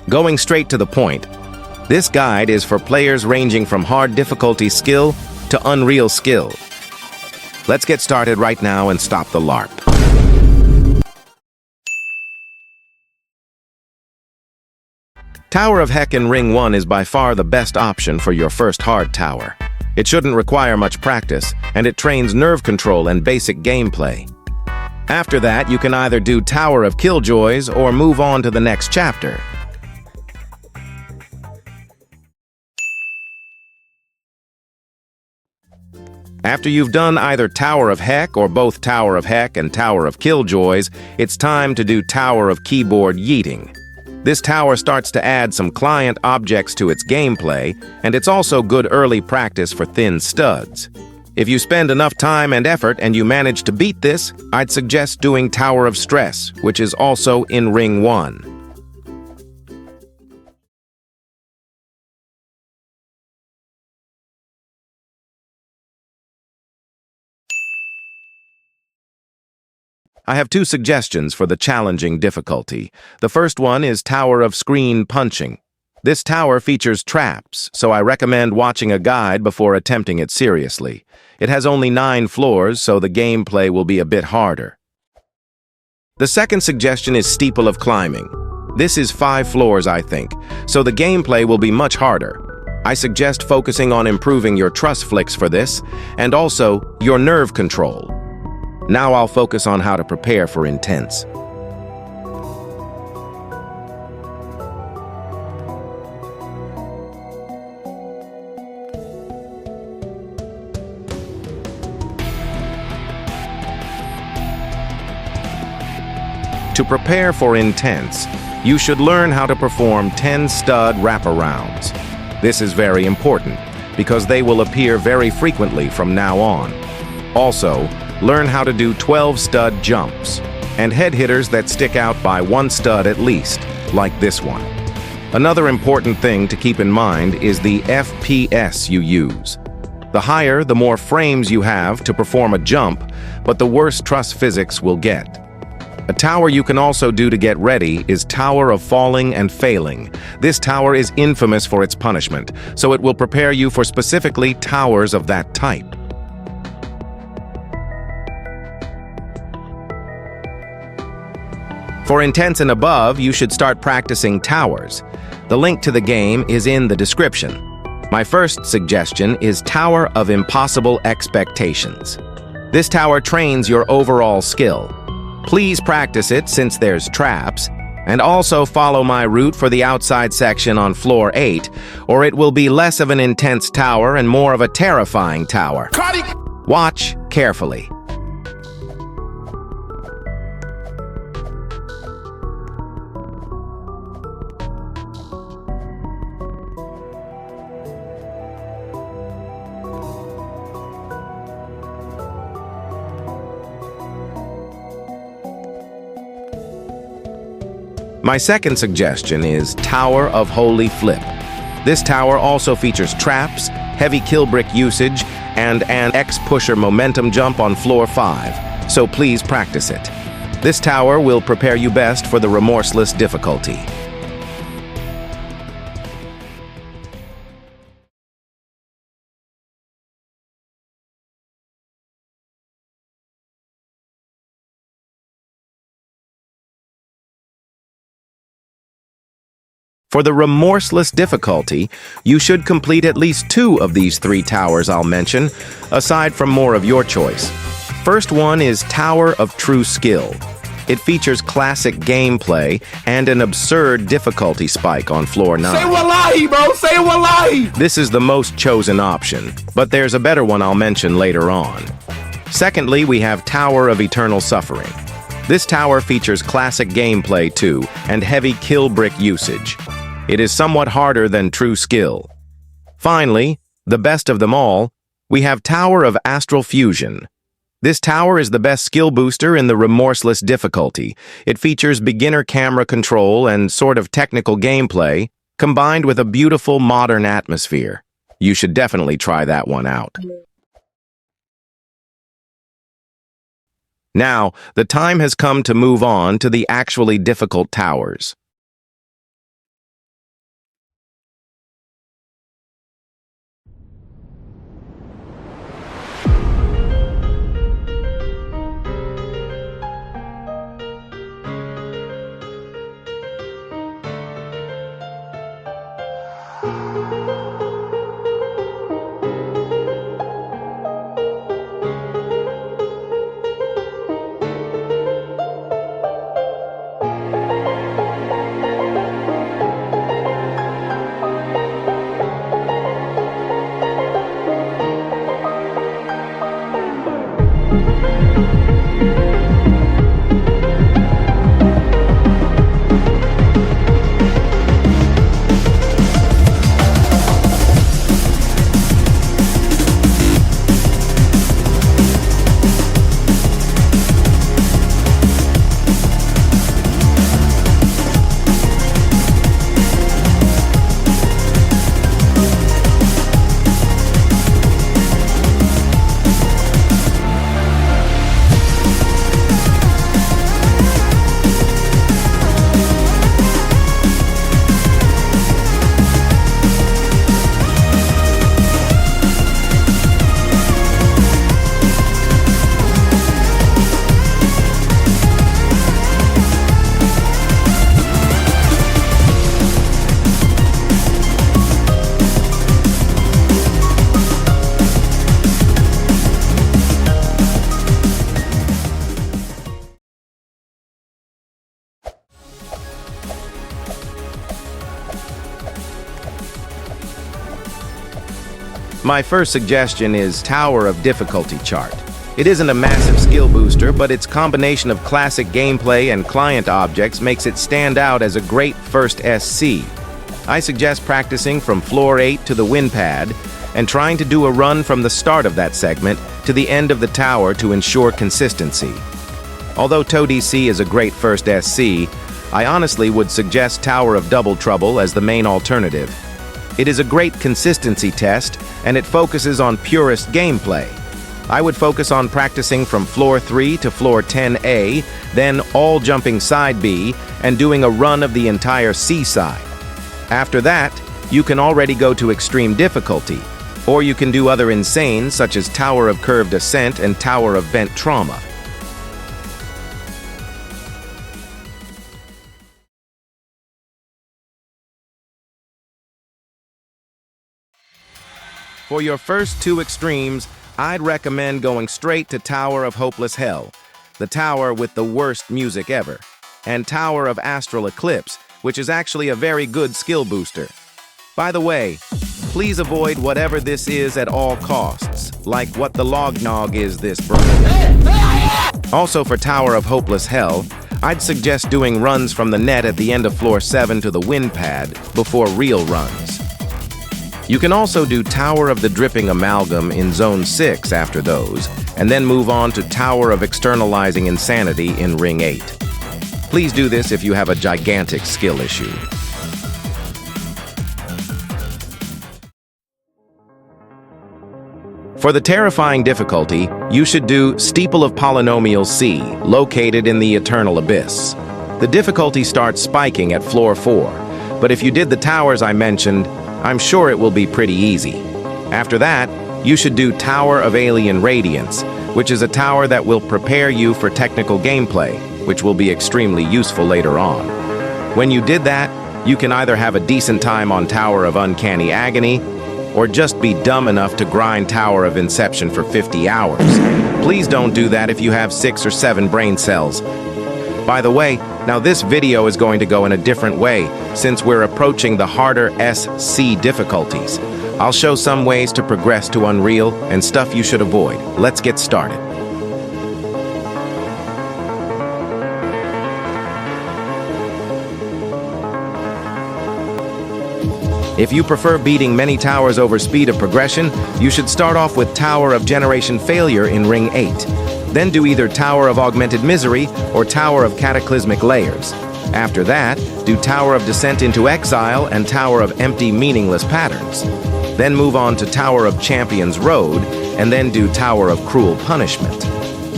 Going straight to the point, this guide is for players ranging from hard difficulty skill to unreal skill. Let's get started right now and stop the LARP. Tower of Heck in Ring 1 is by far the best option for your first hard tower. It shouldn't require much practice, and it trains nerve control and basic gameplay. After that, you can either do Tower of Killjoys or move on to the next chapter. After you've done either Tower of Heck or both Tower of Heck and Tower of Killjoys, it's time to do Tower of Keyboard Yeeting. This tower starts to add some client objects to its gameplay, and it's also good early practice for thin studs. If you spend enough time and effort and you manage to beat this, I'd suggest doing Tower of Stress, which is also in Ring 1. I have two suggestions for the challenging difficulty. The first one is Tower of Screen Punching. This tower features traps, so I recommend watching a guide before attempting it seriously. It has only 9 floors, so the gameplay will be a bit harder. The second suggestion is Steeple of Climbing. This is 5 floors, I think, so the gameplay will be much harder. I suggest focusing on improving your truss flicks for this, and also your nerve control. Now I'll focus on how to prepare for Intense. To prepare for Intense, you should learn how to perform 10 stud wraparounds. This is very important because they will appear very frequently from now on. Also, learn how to do 12 stud jumps and head hitters that stick out by 1 stud at least, like this one. Another important thing to keep in mind is the FPS you use. The higher, the more frames you have to perform a jump, but the worse truss physics will get. A tower you can also do to get ready is Tower of Falling and Failing. This tower is infamous for its punishment, so it will prepare you for specifically towers of that type. For Intense and above, you should start practicing towers. The link to the game is in the description. My first suggestion is Tower of Impossible Expectations. This tower trains your overall skill. Please practice it since there's traps, and also follow my route for the outside section on floor 8, or it will be less of an intense tower and more of a terrifying tower. Watch carefully. My second suggestion is Tower of Holy Flip. This tower also features traps, heavy kill brick usage, and an X-pusher momentum jump on floor 5, so please practice it. This tower will prepare you best for the Remorseless difficulty. For the Remorseless difficulty, you should complete at least 2 of these 3 towers I'll mention, aside from more of your choice. First one is Tower of True Skill. It features classic gameplay and an absurd difficulty spike on floor 9. Say wallahi, bro! Say wallahi! This is the most chosen option, but there's a better one I'll mention later on. Secondly, we have Tower of Eternal Suffering. This tower features classic gameplay too, and heavy kill brick usage. It is somewhat harder than True Skill. Finally, the best of them all, we have Tower of Astral Fusion. This tower is the best skill booster in the Remorseless difficulty. It features beginner camera control and sort of technical gameplay, combined with a beautiful modern atmosphere. You should definitely try that one out. Now, the time has come to move on to the actually difficult towers. My first suggestion is Tower of Difficulty chart. It isn't a massive skill booster, but its combination of classic gameplay and client objects makes it stand out as a great first SC. I suggest practicing from floor 8 to the win pad and trying to do a run from the start of that segment to the end of the tower to ensure consistency. Although EToH is a great first SC, I honestly would suggest Tower of Double Trouble as the main alternative. It is a great consistency test, and it focuses on purist gameplay. I would focus on practicing from floor 3 to floor 10A, then all jumping side B, and doing a run of the entire C side. After that, you can already go to extreme difficulty, or you can do other insane such as Tower of Curved Ascent and Tower of Bent Trauma. For your first two extremes, I'd recommend going straight to Tower of Hopeless Hell, the tower with the worst music ever, and Tower of Astral Eclipse, which is actually a very good skill booster. By the way, please avoid whatever this is at all costs, like what the lognog is this bro. Also for Tower of Hopeless Hell, I'd suggest doing runs from the net at the end of floor 7 to the win pad before real runs. You can also do Tower of the Dripping Amalgam in Zone 6 after those, and then move on to Tower of Externalizing Insanity in Ring 8. Please do this if you have a gigantic skill issue. For the terrifying difficulty, you should do Steeple of Polynomial C, located in the Eternal Abyss. The difficulty starts spiking at floor 4, but if you did the towers I mentioned, I'm sure it will be pretty easy. After that, you should do Tower of Alien Radiance, which is a tower that will prepare you for technical gameplay, which will be extremely useful later on. When you did that, you can either have a decent time on Tower of Uncanny Agony, or just be dumb enough to grind Tower of Inception for 50 hours. Please don't do that if you have 6 or 7 brain cells. By the way, now this video is going to go in a different way since we're approaching the harder SC difficulties. I'll show some ways to progress to Unreal and stuff you should avoid. Let's get started. If you prefer beating many towers over speed of progression, you should start off with Tower of Generation Failure in Ring 8. Then do either Tower of Augmented Misery or Tower of Cataclysmic Layers. After that, do Tower of Descent into Exile and Tower of Empty Meaningless Patterns. Then move on to Tower of Champion's Road, and then do Tower of Cruel Punishment.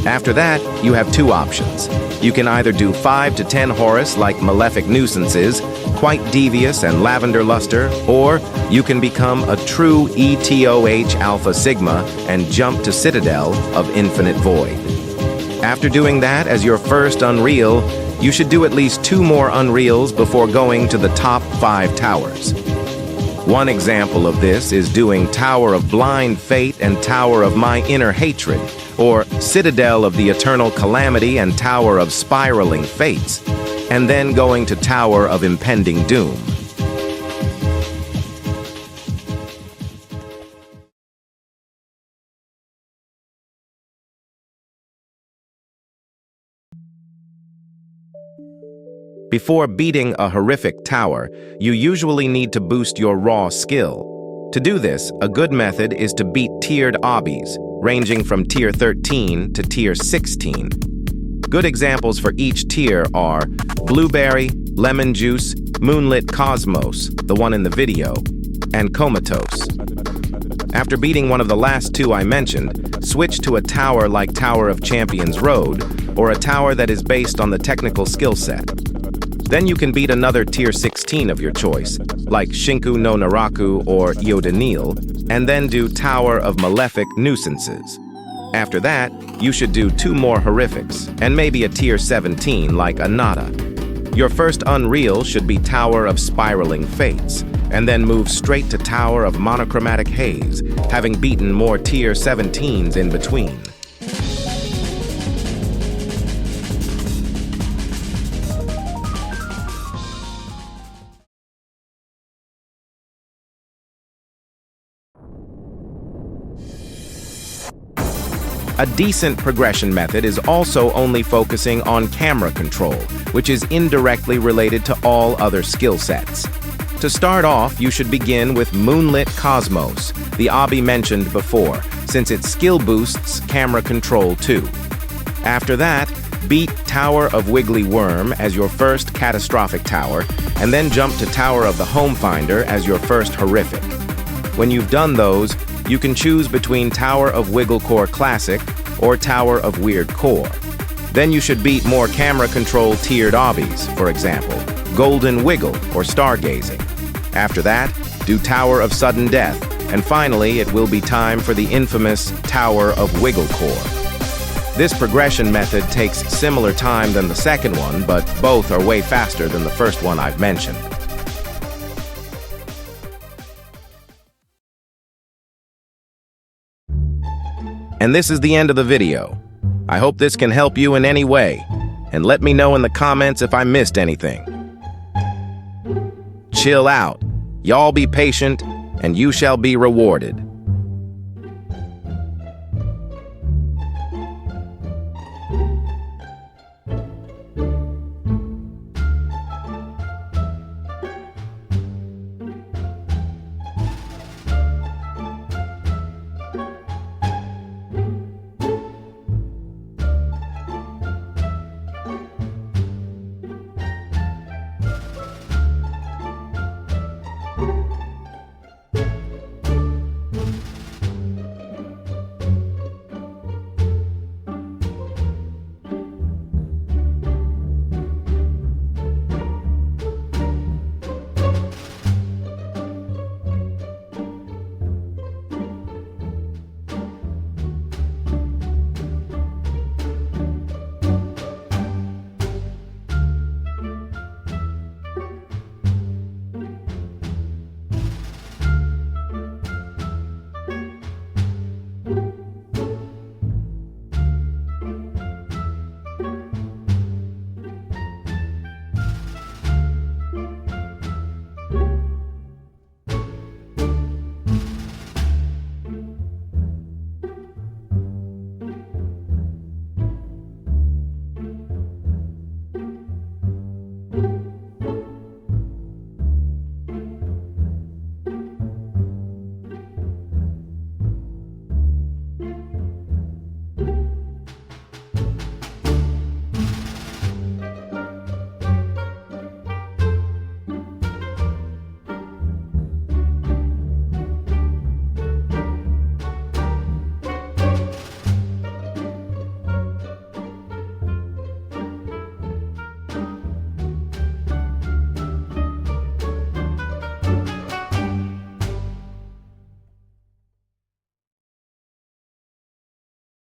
After that, you have two options. You can either do 5 to 10 Horus like Malefic Nuisances, Quite Devious and Lavender Luster, or you can become a true EToH Alpha Sigma and jump to Citadel of Infinite Void. After doing that as your first Unreal, you should do at least 2 more Unreals before going to the top 5 towers. One example of this is doing Tower of Blind Fate and Tower of My Inner Hatred, or Citadel of the Eternal Calamity and Tower of Spiraling Fates, and then going to Tower of Impending Doom. Before beating a horrific tower, you usually need to boost your raw skill. To do this, a good method is to beat tiered obbies, ranging from tier 13 to tier 16. Good examples for each tier are Blueberry, Lemon Juice, Moonlit Cosmos, the one in the video, and Comatose. After beating one of the last 2 I mentioned, switch to a tower like Tower of Champion's Road, or a tower that is based on the technical skill set. Then you can beat another tier 16 of your choice, like Shinku no Naraku or Yodanil, and then do Tower of Malefic Nuisances. After that, you should do 2 more horrifics, and maybe a tier 17 like Anata. Your first Unreal should be Tower of Spiraling Fates, and then move straight to Tower of Monochromatic Haze, having beaten more tier 17s in between. A decent progression method is also only focusing on camera control, which is indirectly related to all other skill sets. To start off, you should begin with Moonlit Cosmos, the obby mentioned before, since its skill boosts camera control too. After that, beat Tower of Wiggly Worm as your first catastrophic tower, and then jump to Tower of the Home Finder as your first horrific. When you've done those, you can choose between Tower of Wigglecore Classic or Tower of Weird Core. Then you should beat more camera control tiered obbies, for example, Golden Wiggle or Stargazing. After that, do Tower of Sudden Death, and finally it will be time for the infamous Tower of Wigglecore. This progression method takes similar time than the second one, but both are way faster than the first one I've mentioned. And this is the end of the video. I hope this can help you in any way, and let me know in the comments if I missed anything. Chill out. Y'all be patient, and you shall be rewarded.